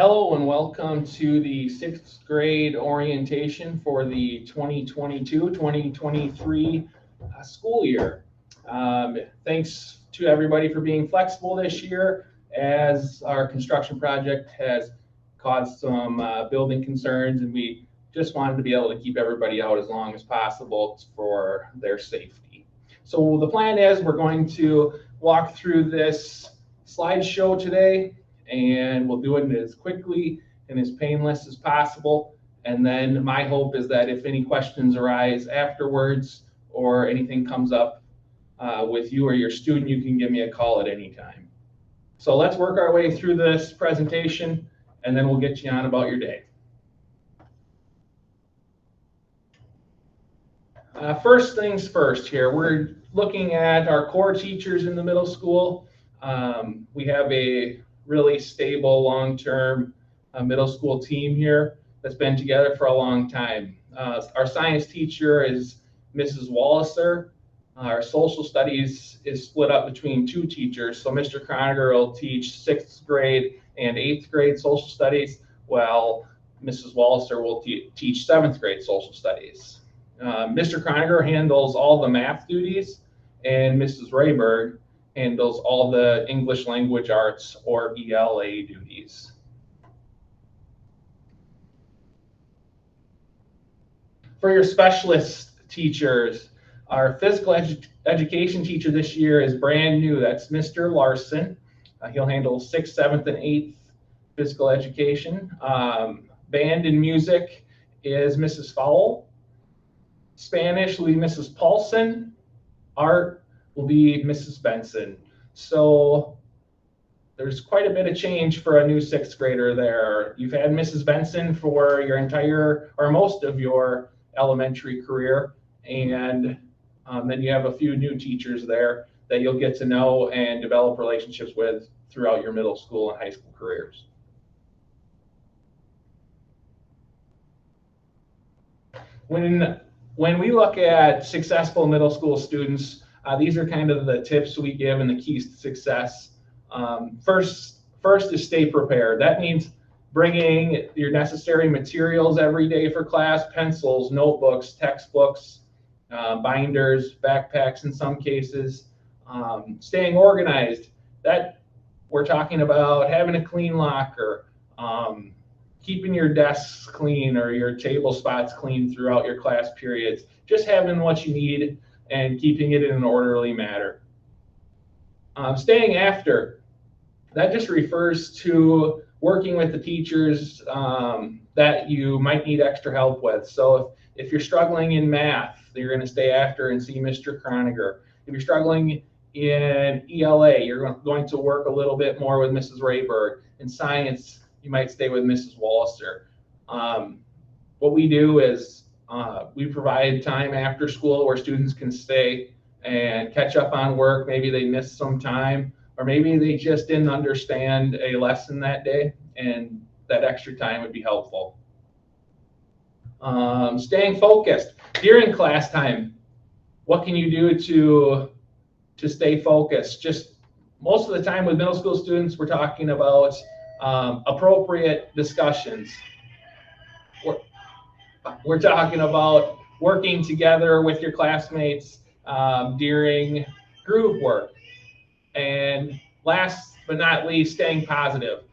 Hello and welcome to the sixth grade orientation for the 2022-2023 school year. Thanks to everybody for being flexible this year, as our construction project has caused some building concerns, and we just wanted to be able to keep everybody out as long as possible for their safety. So the plan is we're going to walk through this slideshow today, and we'll do it as quickly and as painless as possible. And then my hope is that if any questions arise afterwards or anything comes up with you or your student, you can give me a call at any time. So let's work our way through this presentation, and then we'll get you on about your day. First things first here, we're looking at our core teachers in the middle school. We have a really stable, long-term middle school team here that's been together for a long time. Our science teacher is Mrs. Walliser. Our social studies is split up between two teachers. So Mr. Croniger will teach 6th grade and 8th grade social studies, while Mrs. Walliser will teach 7th grade social studies. Mr. Croniger handles all the math duties, and Mrs. Rayberg handles all the English language arts or ELA duties. For your specialist teachers, our physical education teacher this year is brand new. That's Mr. Larson. He'll handle 6th, 7th, and 8th physical education. Band and music is Mrs. Fowle. Spanish will be Mrs. Paulson. Art will be Mrs. Benson. So there's quite a bit of change for a new 6th grader there. You've had Mrs. Benson for your entire or most of your elementary career, and then you have a few new teachers there that you'll get to know and develop relationships with throughout your middle school and high school careers. When we look at successful middle school students, these are kind of the tips we give and the keys to success. First is stay prepared. That means bringing your necessary materials every day for class: pencils, notebooks, textbooks, binders, backpacks in some cases. Staying organized. That we're talking about having a clean locker, keeping your desks clean or your table spots clean throughout your class periods. Just having what you need and keeping it in an orderly manner. Staying after, that just refers to working with the teachers that you might need extra help with. So if you're struggling in math, you're going to stay after and see Mr. Croniger. If you're struggling in ELA, you're going to work a little bit more with Mrs. Rayberg. In science, you might stay with Mrs. Walliser. What we do is we provide time after school where students can stay and catch up on work. Maybe they missed some time, or maybe they just didn't understand a lesson that day, and that extra time would be helpful. Staying focused. During class time, what can you do to stay focused? Just most of the time with middle school students, we're talking about appropriate discussions. We're talking about working together with your classmates during group work. And last but not least, staying positive.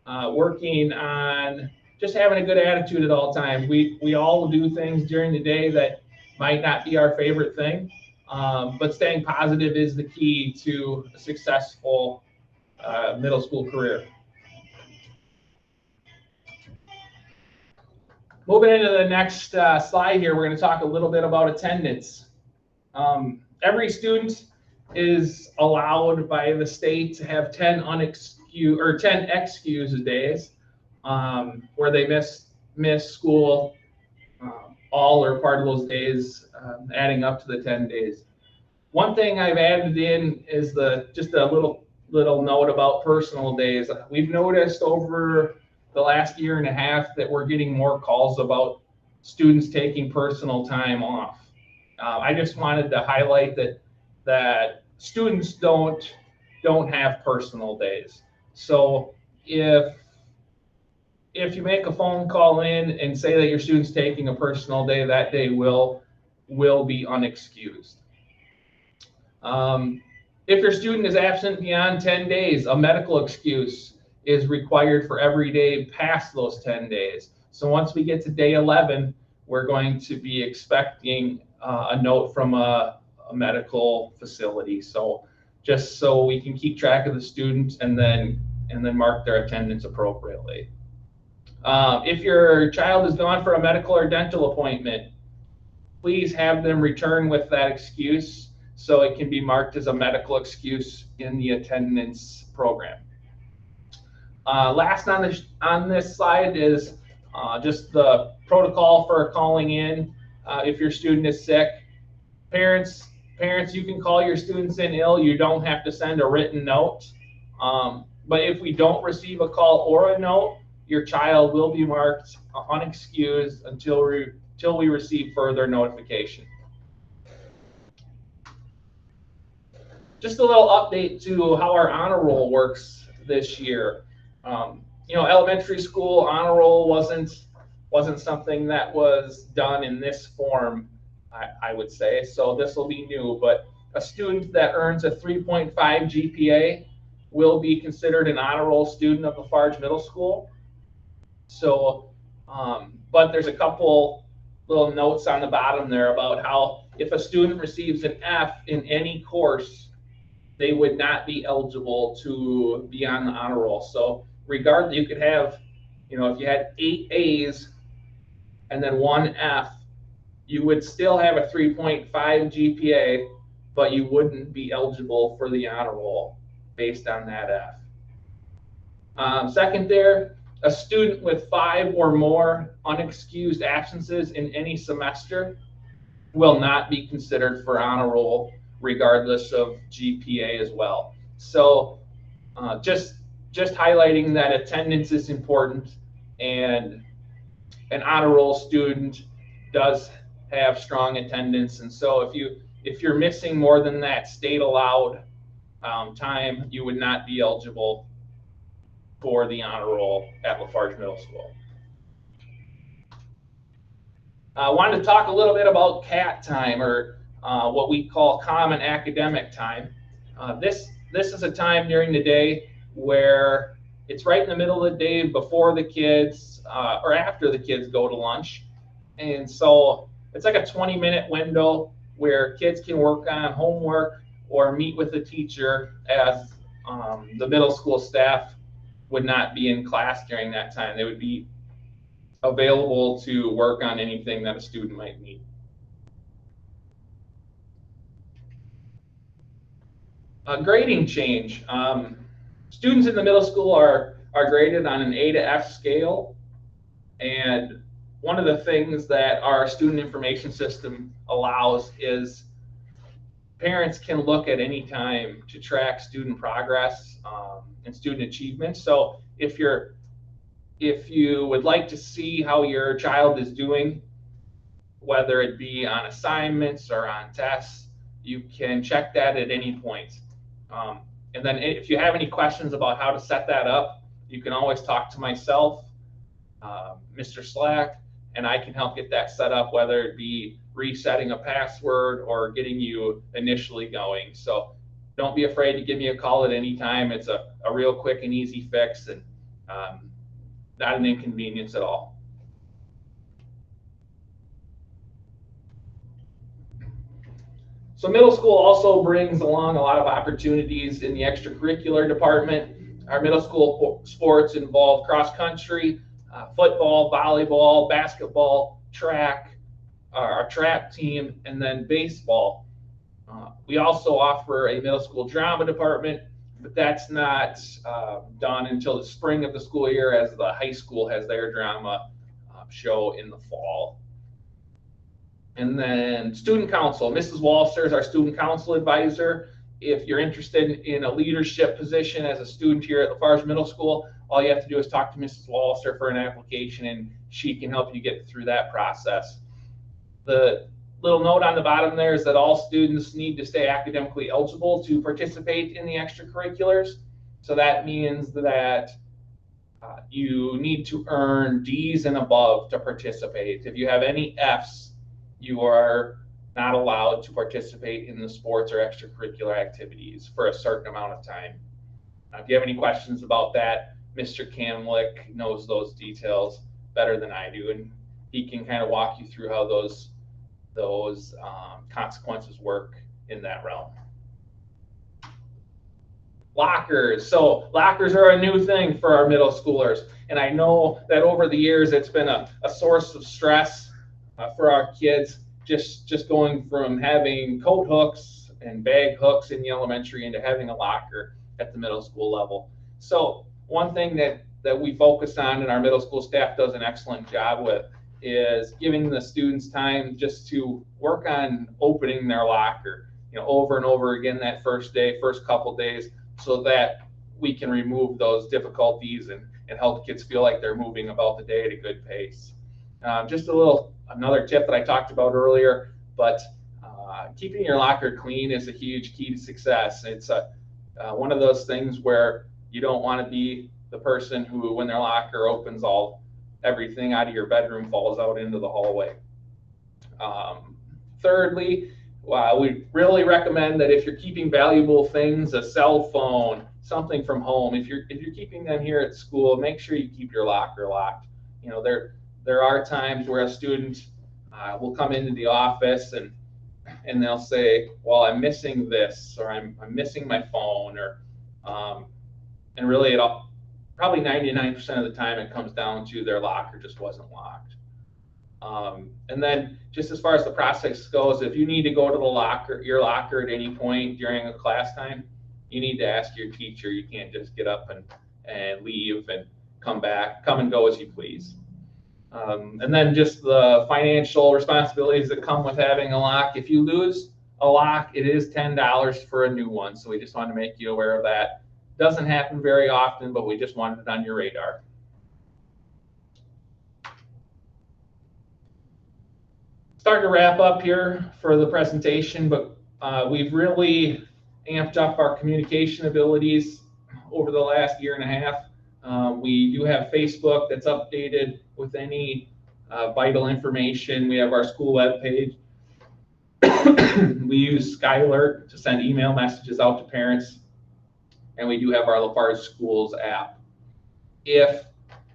Working on just having a good attitude at all times. We all do things during the day that might not be our favorite thing, but staying positive is the key to a successful middle school career. Moving into the next slide here, we're going to talk a little bit about attendance. Every student is allowed by the state to have 10 excused days where they miss school all or part of those days, adding up to the 10 days. One thing I've added in is just a little note about personal days. We've noticed over the last year and a half that we're getting more calls about students taking personal time off. I just wanted to highlight that students don't have personal days. So if if you make a phone call in and say that your student's taking a personal day, that day will be unexcused. If your student is absent beyond 10 days, a medical excuse is required for every day past those 10 days. So once we get to day 11, we're going to be expecting a note from a medical facility. So just so we can keep track of the students and then mark their attendance appropriately. If your child is gone for a medical or dental appointment, please have them return with that excuse so it can be marked as a medical excuse in the attendance program. Last on this slide is just the protocol for calling in if your student is sick. Parents, you can call your students in ill. You don't have to send a written note. But if we don't receive a call or a note, your child will be marked unexcused until we receive further notification. Just a little update to how our honor roll works this year. Elementary school honor roll wasn't something that was done in this form, I would say. So this will be new, but a student that earns a 3.5 GPA will be considered an honor roll student of the Farge Middle School. So, but there's a couple little notes on the bottom there about how if a student receives an F in any course, they would not be eligible to be on the honor roll. So regardless, you could have, if you had 8 A's and then 1 F, you would still have a 3.5 GPA, but you wouldn't be eligible for the honor roll based on that F. Second there, a student with 5 or more unexcused absences in any semester will not be considered for honor roll regardless of GPA as well. So just highlighting that attendance is important, and an honor roll student does have strong attendance. And so if you're missing more than that state allowed time, you would not be eligible for the honor roll at Lafarge Middle School. I wanted to talk a little bit about CAT time, or what we call common academic time. This is a time during the day where it's right in the middle of the day before the kids or after the kids go to lunch. And so it's like a 20-minute window where kids can work on homework or meet with the teacher, as the middle school staff would not be in class during that time. They would be available to work on anything that a student might need. Grading change. Students in the middle school are graded on an A to F scale, and one of the things that our student information system allows is parents can look at any time to track student progress and student achievement. So if you would like to see how your child is doing, whether it be on assignments or on tests, you can check that at any point. And then if you have any questions about how to set that up, you can always talk to myself, Mr. Slack, and I can help get that set up, whether it be resetting a password or getting you initially going. So don't be afraid to give me a call at any time. It's a real quick and easy fix, and not an inconvenience at all. So middle school also brings along a lot of opportunities in the extracurricular department. Our middle school sports involve cross country, football, volleyball, basketball, track, our track team, and then baseball. We also offer a middle school drama department, but that's not done until the spring of the school year, as the high school has their drama show in the fall. And then student council. Mrs. Walser is our student council advisor. If you're interested in a leadership position as a student here at Lafarge Middle School, all you have to do is talk to Mrs. Walser for an application, and she can help you get through that process. The little note on the bottom there is that all students need to stay academically eligible to participate in the extracurriculars. So that means that You need to earn D's and above to participate. If you have any F's, you are not allowed to participate in the sports or extracurricular activities for a certain amount of time. If you have any questions about that, Mr. Kamlick knows those details better than I do, and he can kind of walk you through how those consequences work in that realm. Lockers. So lockers are a new thing for our middle schoolers. And I know that over the years, it's been a source of stress for our kids, just going from having coat hooks and bag hooks in the elementary into having a locker at the middle school level. So one thing that we focus on and our middle school staff does an excellent job with is giving the students time just to work on opening their locker, over and over again that first couple days, so that we can remove those difficulties and help kids feel like they're moving about the day at a good pace. Just another tip that I talked about earlier, but keeping your locker clean is a huge key to success. It's one of those things where you don't want to be the person who, when their locker opens, everything out of your bedroom falls out into the hallway. Thirdly, we really recommend that if you're keeping valuable things, a cell phone, something from home, if you're keeping them here at school, make sure you keep your locker locked. There are times where a student will come into the office and they'll say, well, I'm missing this, or I'm missing my phone, or and really probably 99% of the time it comes down to their locker just wasn't locked. And then just as far as the process goes, if you need to go to your locker at any point during a class time, you need to ask your teacher. You can't just get up and leave and come and go as you please. And then just the financial responsibilities that come with having a lock. If you lose a lock, it is $10 for a new one. So we just want to make you aware of that. Doesn't happen very often, but we just wanted it on your radar. Starting to wrap up here for the presentation, but we've really amped up our communication abilities over the last year and a half. We do have Facebook that's updated with any vital information. We have our school webpage. We use Skylert to send email messages out to parents. And we do have our Farge Schools app. If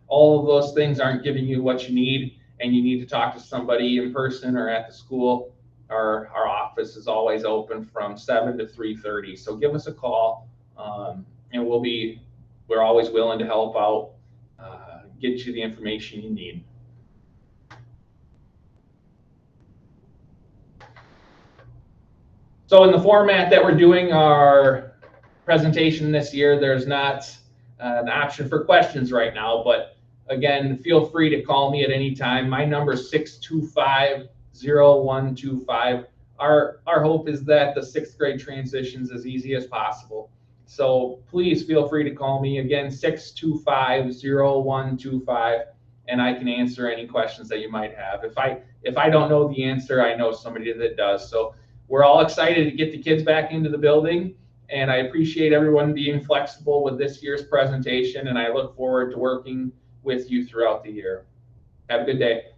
all of those things aren't giving you what you need and you need to talk to somebody in person or at the school, our office is always open from 7 to 3:30. So give us a call, and we're always willing to help out, get you the information you need. So in the format that we're doing our presentation this year, there's not an option for questions right now, but again, feel free to call me at any time. My number is 625-0125. Our hope is that the 6th grade transition's as easy as possible. So please feel free to call me again, 625-0125, and I can answer any questions that you might have. If I don't know the answer, I know somebody that does. So we're all excited to get the kids back into the building. And I appreciate everyone being flexible with this year's presentation, and I look forward to working with you throughout the year. Have a good day.